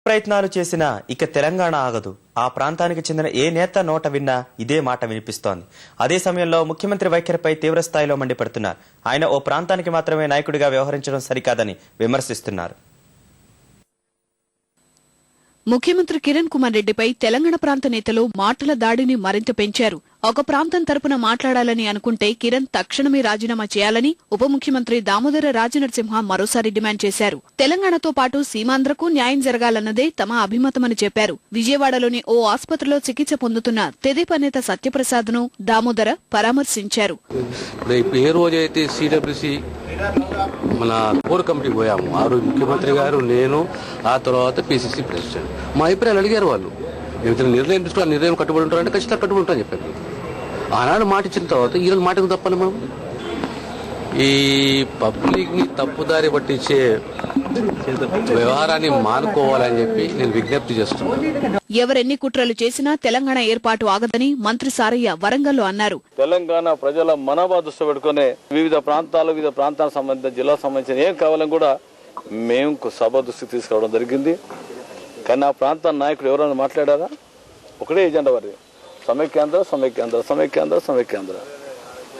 ప్రయత్నాలు చేసినా ఇక తెలంగాణ ఆగదు. ఆ ప్రాంతానికి చెందిన ఏ నేత నోట విన్నా ఇదే మాట వినిపిస్తోంది. అదే సమయంలో ముఖ్యమంత్రి వైఖరిపై తీవ్రస్థాయిలో మండిపడుతున్నారు. ఆయన ఓ ప్రాంతానికి మాత్రమే నాయకుడిగా వ్యవహరించడం సరికాదని విమర్శిస్తున్నారు. ముఖ్యమంత్రి కిరణ్ కుమార్ రెడ్డిపై తెలంగాణ ప్రాంత నేతలు మాటల దాడిని మరింత పెంచారు. ఒక ప్రాంతం తరపున మాట్లాడాలని అనుకుంటే కిరణ్ తక్షణమే రాజీనామా చేయాలని ఉప ముఖ్యమంత్రి దామోదర రాజనరసింహ మరోసారి డిమాండ్ చేశారు. తెలంగాణతో పాటు సీమాంధ్రకు న్యాయం జరగాలన్నదే తమ అభిమతమని చెప్పారు. విజయవాడలోని ఓ ఆసుపత్రిలో చికిత్స పొందుతున్న తెదేపా నేత సత్యప్రసాద్ ను దామోదర పరామర్శించారు. మన కోర్ కమిటీకి పోయాము. ఆ రోజు ముఖ్యమంత్రి గారు, నేను, ఆ తర్వాత పిసిసి ప్రెసిడెంట్ మా అభిప్రాయాలు అడిగారు. వాళ్ళు ఏదైనా నిర్ణయం తీసుకుని నిర్ణయం కట్టుబడి ఉంటారంటే ఖచ్చితంగా కట్టుబడి ఉంటారని చెప్పారు. ఆనాడు మాట ఇచ్చిన తర్వాత ఈరోజు మాటకు తప్పాలి. మనం ఈ పబ్లిక్ ని తప్పుదారి పట్టించే వ్యవహారాన్ని మానుకోవాలని చెప్పి నేను విజ్ఞప్తి చేస్తున్నాను. ఎవరెన్ని కుట్రలు చేసినా తెలంగాణ ఏర్పాటు ఆగదని మంత్రి సారయ్య వరంగల్లో అన్నారు. తెలంగాణ ప్రజల మనోభావాలు దృష్టి పెట్టుకుని వివిధ ప్రాంతాలకు సంబంధించిన జిల్లాకు సంబంధించిన ఏం కావాలని కూడా మేము సభ దృష్టికి తీసుకురావడం జరిగింది. కానీ ఆ ప్రాంత నాయకుడు ఎవరైనా మాట్లాడారా? ఒకటే ఎజెండా వారి సమైక్యాంధ్ర సమైక్యాంధ్ర సమైక్యాంధ్ర సమైక్యాంధ్ర.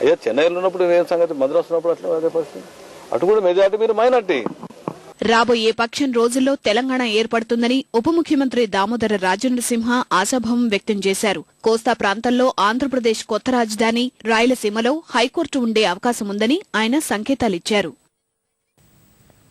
అయ్యా చెన్నైలో ఉన్నప్పుడు ఏం సంగతి, మద్రాసు ఉన్నప్పుడు అట్లా అదే పరిస్థితి. అటు కూడా మెజార్టీ మీరు మైనార్టీ. రాబోయే పక్షం రోజుల్లో తెలంగాణ ఏర్పడుతుందని ఉప ముఖ్యమంత్రి దామోదర రాజనరసింహ ఆశాభావం వ్యక్తం చేశారు. కోస్తా ప్రాంతంలో ఆంధ్రప్రదేశ్ కొత్త రాజధాని, రాయలసీమలో హైకోర్టు ఉండే అవకాశం ఉందని ఆయన సంకేతాలిచ్చారు.